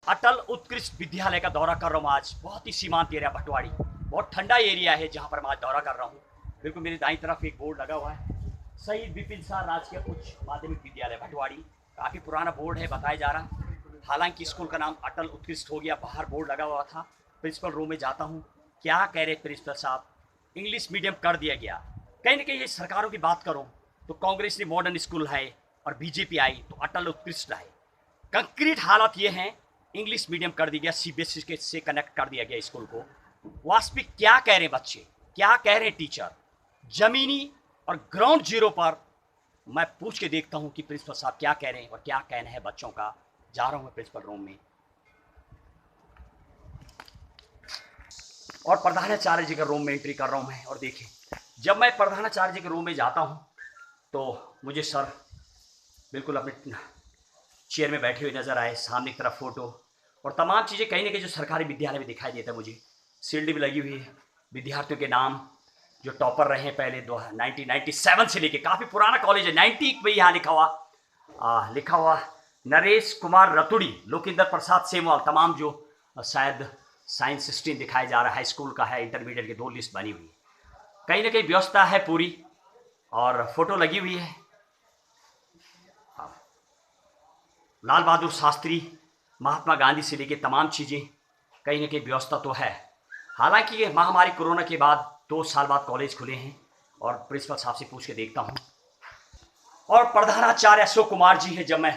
अटल उत्कृष्ट विद्यालय का दौरा कर रहा हूँ आज। बहुत ही सीमांत एरिया भटवाड़ी, बहुत ठंडा एरिया है जहाँ पर मैं आज दौरा कर रहा हूँ। बिल्कुल मेरी दाईं तरफ एक बोर्ड लगा हुआ है, शहीद विपिन सार राजकीय उच्च माध्यमिक विद्यालय भटवाड़ी। काफ़ी पुराना बोर्ड है, बताया जा रहा। हालांकि स्कूल का नाम अटल उत्कृष्ट हो गया, बाहर बोर्ड लगा हुआ था। प्रिंसिपल रूम में जाता हूँ, क्या कह रहे प्रिंसिपल साहब, इंग्लिश मीडियम कर दिया गया। कहीं ना कहीं ये सरकारों की बात करूँ तो कांग्रेस ने मॉडर्न स्कूल है और बीजेपी आई तो अटल उत्कृष्ट है। कंक्रीट हालत ये है, इंग्लिश मीडियम कर दिया गया, सीबीएसई के से कनेक्ट कर दिया गया स्कूल को। वास्तविक क्या कह रहे हैं बच्चे, क्या कह रहे हैं टीचर, जमीनी और ग्राउंड जीरो पर मैं पूछ के देखता हूं कि प्रिंसिपल साहब क्या कह रहे हैं और क्या कहना है बच्चों का। जा रहा हूं मैं प्रिंसिपल रूम में और प्रधानाचार्य जी के रूम में एंट्री कर रहा हूं मैं। और देखें, जब मैं प्रधानाचार्य जी के रूम में जाता हूं तो मुझे सर बिल्कुल अपने चेयर में बैठे हुए नजर आए, सामने की तरफ फोटो और तमाम चीज़ें कहीं ना कहीं जो सरकारी विद्यालय में दिखाई देता है। मुझे शील्ड भी लगी हुई है, विद्यार्थियों के नाम जो टॉपर रहे हैं पहले 1997 से लेके, काफ़ी पुराना कॉलेज है। 90 में यहाँ लिखा हुआ नरेश कुमार रतुड़ी, लोकेंद्र प्रसाद सेमवाल, तमाम जो शायद साइंस स्ट्रीम दिखाया जा रहा है, स्कूल का है, इंटरमीडिएट की 2 लिस्ट बनी हुई है। कहीं ना कहीं व्यवस्था है पूरी और फोटो लगी हुई है। लाल बहादुर शास्त्री, महात्मा गांधी से लेके तमाम चीज़ें, कहीं ना कहीं व्यवस्था तो है। हालांकि ये महामारी कोरोना के बाद 2 साल बाद कॉलेज खुले हैं और प्रिंसिपल साहब से पूछ के देखता हूँ। और प्रधानाचार्य अशोक कुमार जी हैं। जब मैं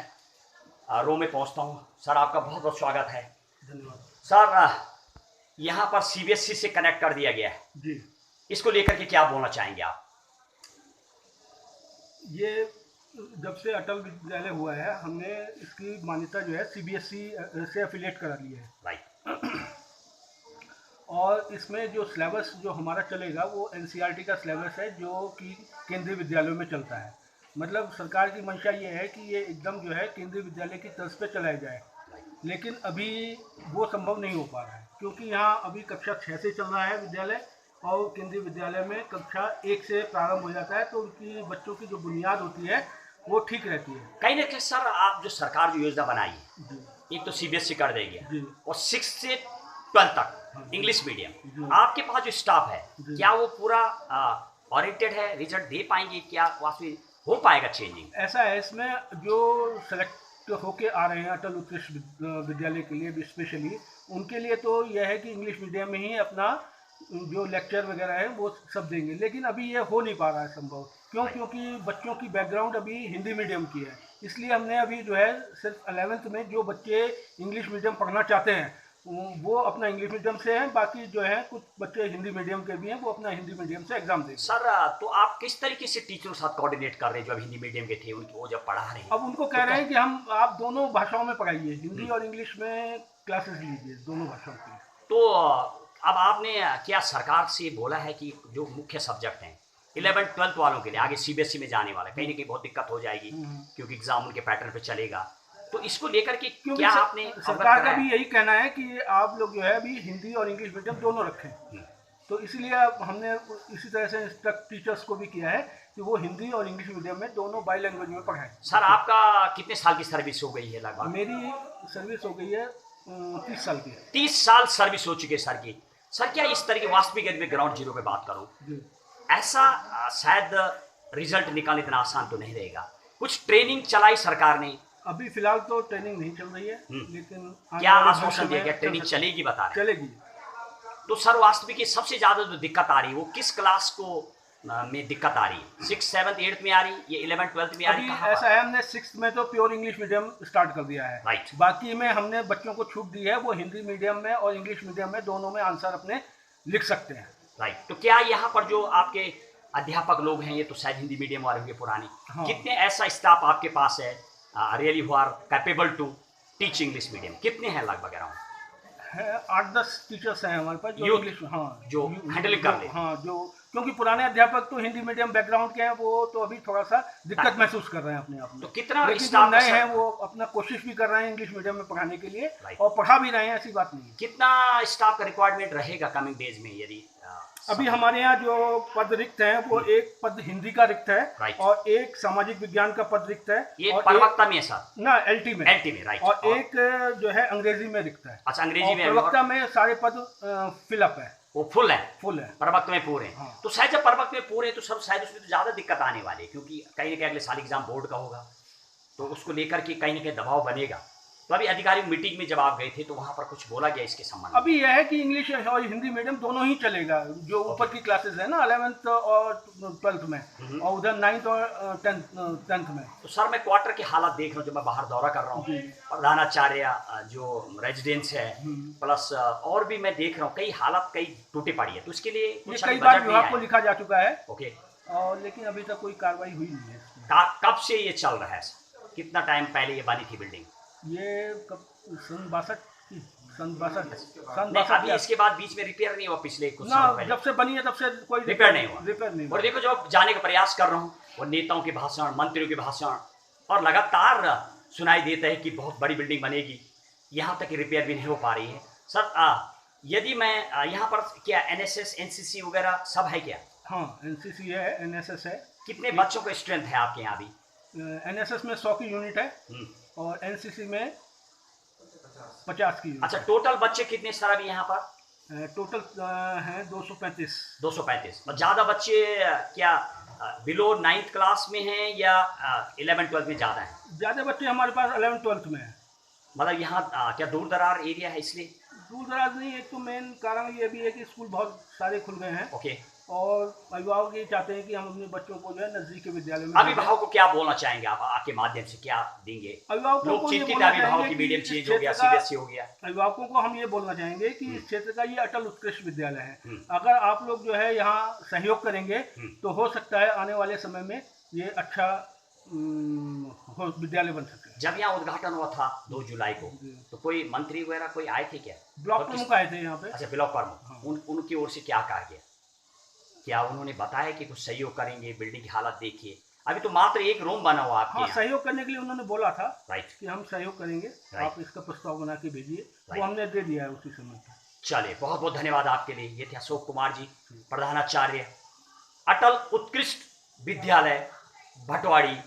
रूम में पहुँचता हूँ, सर आपका बहुत बहुत स्वागत है। धन्यवाद सर, यहाँ पर सीबीएसई से कनेक्ट कर दिया गया है जी। इसको लेकर के क्या बोलना चाहेंगे आप? ये जब से अटल विद्यालय हुआ है, हमने इसकी मान्यता जो है सीबीएसई से एफिलिएट करा ली है। राइट। और इसमें जो सिलेबस जो हमारा चलेगा वो एनसीईआरटी का सिलेबस है, जो कि केंद्रीय विद्यालयों में चलता है। मतलब सरकार की मंशा ये है कि ये एकदम जो है केंद्रीय विद्यालय की तर्ज पे चलाया जाए, लेकिन अभी वो संभव नहीं हो पा रहा है, क्योंकि यहाँ अभी कक्षा 6 से चल रहा है विद्यालय और केंद्रीय विद्यालय में कक्षा 1 से प्रारंभ हो जाता है, तो उनकी बच्चों की जो बुनियाद होती है वो ठीक रहती है। कहीं ना कहीं सर, आप जो सरकार जो योजना बनाई है, जी एक तो सीबीएसई कर देगी जी और 6 से 12 तक इंग्लिश मीडियम, आपके पास जो स्टाफ है क्या वो पूरा ओरिएंटेड है, रिजल्ट दे पाएंगे, क्या वास्तविक हो पाएगा चेंजिंग? ऐसा है, इसमें जो सेलेक्ट होके आ रहे हैं अटल उत्कृष्ट विद्यालय के लिए स्पेशली, उनके लिए तो यह है कि इंग्लिश मीडियम में ही अपना जो लेक्चर वगैरह है वो सब देंगे, लेकिन अभी ये हो नहीं पा रहा है संभव। क्यों? क्योंकि बच्चों की बैकग्राउंड अभी हिंदी मीडियम की है। इसलिए हमने अभी जो है सिर्फ 11th में जो बच्चे इंग्लिश मीडियम पढ़ना चाहते हैं वो अपना इंग्लिश मीडियम से हैं, बाकी जो है कुछ बच्चे हिंदी मीडियम के भी हैं, वो अपना हिंदी मीडियम से एग्जाम देंगे। सर, तो आप किस तरीके से टीचरों के साथ कोऑर्डिनेट कर रहे हैं जो अभी हिंदी मीडियम के थे, उनको वो जब पढ़ा रहे हैं? अब उनको कह रहे हैं कि आप दोनों भाषाओं में पढ़ाइए, हिंदी और इंग्लिश में क्लासेस लीजिए, दोनों भाषाओं की। तो अब आपने क्या सरकार से बोला है कि जो मुख्य सब्जेक्ट हैं 11th-12th वालों के लिए आगे सीबीएसई में जाने वाला है, कहीं ना कहीं बहुत दिक्कत हो जाएगी क्योंकि एग्जाम उनके पैटर्न पे चलेगा, तो इसको लेकर के क्या आपने सरकार का भी यही कहना है कि आप लोग जो है अभी हिंदी और इंग्लिश मीडियम दोनों रखें। तो इसलिए हमने इसी तरह से इंस्ट्रक्ट टीचर्स को भी किया है कि वो हिंदी और इंग्लिश मीडियम में दोनों बाई लैंग्वेज में पढ़ाएं। सर, आपका कितने साल की सर्विस हो गई है लगभग? मेरी सर्विस हो गई है 30 साल की। 30 साल सर्विस हो चुकी है सर की। सर, क्या इस तरह की वास्तविक में ग्राउंड जीरो पे बात करूं, ऐसा शायद रिजल्ट निकालना इतना आसान तो नहीं रहेगा। कुछ ट्रेनिंग चलाई सरकार ने? अभी फिलहाल तो ट्रेनिंग नहीं चल रही है, लेकिन क्या आश्वासन दिया गया ट्रेनिंग चलेगी, बता रहे? चलेगी। तो सर, वास्तविक सबसे ज्यादा जो दिक्कत आ रही है वो किस क्लास को में दिक्कत आ रही है? 6, 7, 8 में आ रही है, ये 11th, 12th में आ रही है? ऐसा है, हमने 6th में तो प्योर इंग्लिश मीडियम स्टार्ट कर दिया है। राइट। बाकी में हमने बच्चों को छूट दी है, वो हिंदी मीडियम में और इंग्लिश मीडियम में दोनों में आंसर अपने लिख सकते हैं। राइट। तो क्या यहाँ पर जो आपके अध्यापक लोग हैं, ये तो शायद हिंदी मीडियम वाले होंगे पुराने, कितने ऐसा स्टाफ आपके पास है really who are capable to teach English medium? कितने हैं लगभग? अराउंड 8-10 टीचर्स हैं हमारे पास जो इंग्लिश जो हैंडलिंग कर ले। जो क्योंकि पुराने अध्यापक तो हिंदी मीडियम बैकग्राउंड के हैं, वो तो अभी थोड़ा सा दिक्कत महसूस कर रहे हैं अपने आप में। तो कितना लेकिन जो नए हैं वो अपना कोशिश भी कर रहे हैं इंग्लिश मीडियम में पढ़ाने के लिए और पढ़ा भी रहे हैं, ऐसी बात नहीं है। कितना स्टाफ का रिक्वायरमेंट रहेगा कमिंग डेज में, यदि अभी हमारे यहाँ जो पद रिक्त हैं वो एक पद हिंदी का रिक्त है Right. और एक सामाजिक विज्ञान का पद रिक्त है ये और प्रवक्ता में है सर, ना एलटी में एलटी में, राइट। और एक जो है अंग्रेजी में रिक्त है। अच्छा, अंग्रेजी और में अभी प्रवक्ता में सारे पद फिलअप है, वो फुल है, फुल है। प्रवक्त में पूरे हैं। हाँ। तो शायद जब प्रवक्त में पूरे हैं तो सब शायद उसमें तो ज्यादा दिक्कत आने वाली है, क्योंकि कहीं ना कहीं अगले साल एग्जाम बोर्ड का होगा, तो उसको लेकर के कहीं ना कहीं दबाव बनेगा। तो अभी आधिकारिक मीटिंग में जब आप गए थे तो वहां पर कुछ बोला गया इसके संबंध में? अभी यह है कि इंग्लिश और हिंदी मीडियम दोनों ही चलेगा, जो ऊपर की क्लासेस है ना 11th और 12th में, और उधर 9th और 10th में। तो सर मैं क्वार्टर की हालत देख रहा हूँ, जब मैं बाहर दौरा कर रहा हूँ, प्रधानाचार्य जो रेजिडेंस है प्लस और भी मैं देख रहा हूँ कई हालत कई टूटे पड़ी है, तो उसके लिए ये कुछ कई अभी बार बजट नहीं विभाग को आया। लिखा जा चुका है, ओके, और लेकिन अभी तक कोई कार्रवाई हुई नहीं है इसमें। कब से ये चल रहा है? कितना टाइम पहले ये बनी थी बिल्डिंग? ये कब, सन 62 सन 62 नहीं, अभी इसके बाद बीच में रिपेयर नहीं हुआ पिछले कुछ ना, साल पहले? जब से बनी है तब से कोई रिपेयर नहीं हुआ। रिपेयर नहीं हुआ। और देखो जब जाने का प्रयास कर रहा हूँ और नेताओं के भाषण, मंत्रियों के भाषण और लगातार सुनाई देता है कि बहुत बड़ी बिल्डिंग बनेगी, यहाँ तक रिपेयर भी नहीं हो पा रही है। सर यदि मैं यहाँ पर क्या एनएसएस एनसीसी वगैरह सब है क्या? हाँ, एनसीसी है, एनएसएस है। कितने बच्चों का स्ट्रेंथ है आपके यहाँ अभी? एनएसएस में 100 की यूनिट है और एनसीसी में 50 की यूनिट। अच्छा, टोटल बच्चे कितने सर अभी यहाँ पर? टोटल हैं 235। 235। और ज़्यादा बच्चे क्या बिलो 9th क्लास में हैं या 11th-12th में ज़्यादा हैं? ज़्यादा बच्चे हमारे पास 11th-12th में हैं। मतलब यहाँ क्या दूर दरार एरिया है इसलिए? दूर दराज नहीं, एक तो मेन कारण ये भी है कि स्कूल बहुत सारे खुल गए हैं ओके। और अभिभावक ये चाहते हैं कि हम अपने बच्चों को जो है नजदीक के विद्यालय में। अभिभावक को क्या बोलना चाहेंगे आप, आपके माध्यम से क्या देंगे? अभिभावकों लोग को ये चिंतित बोलना है, अभिभावक चाहेंगे की मीडियम कि चेंज इस हो गया, क्षेत्र का- सीबीएसई हो गया। अभिभावकों को हम ये बोलना चाहेंगे कि इस क्षेत्र का ये अटल उत्कृष्ट विद्यालय है। अगर आप लोग जो है यहाँ सहयोग करेंगे तो हो सकता है आने वाले समय में ये अच्छा विद्यालय बन सके। जब यहाँ उद्घाटन हुआ था 2 जुलाई को, तो कोई मंत्री वगैरह कोई आए थे क्या? ब्लॉक प्रमुख आए थे यहाँ पे। अच्छा, ब्लॉक प्रमुख, उनकी ओर से क्या कहा गया? क्या उन्होंने बताया कि कुछ सहयोग करेंगे? बिल्डिंग की हालत देखिए, अभी तो मात्र एक रूम बना हुआ आपके हाँ, यहाँ। सहयोग करने के लिए उन्होंने बोला था राइट, कि हम सहयोग करेंगे, आप इसका प्रस्ताव बना के भेजिए। वो Right. हमने दे दिया है उसी समय पे। चलिए, बहुत बहुत धन्यवाद आपके लिए। ये थे अशोक कुमार जी, प्रधानाचार्य अटल उत्कृष्ट विद्यालय भटवाड़ी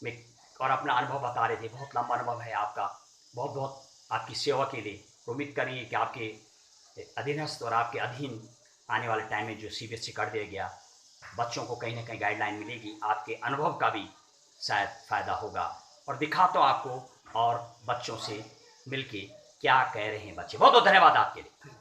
में, और अपना अनुभव बता रहे थे। बहुत लंबा अनुभव है आपका, बहुत बहुत आपकी सेवा के लिए। उम्मीद करेंगे कि आपके अधीनस्थ और आपके अधीन आने वाले टाइम में जो सीबीएसई कर दिया गया, बच्चों को कहीं ना कहीं गाइडलाइन मिलेगी, आपके अनुभव का भी शायद फ़ायदा होगा। और दिखाता हूँ आपको और बच्चों से मिलके क्या कह रहे हैं बच्चे। बहुत बहुत धन्यवाद आपके लिए।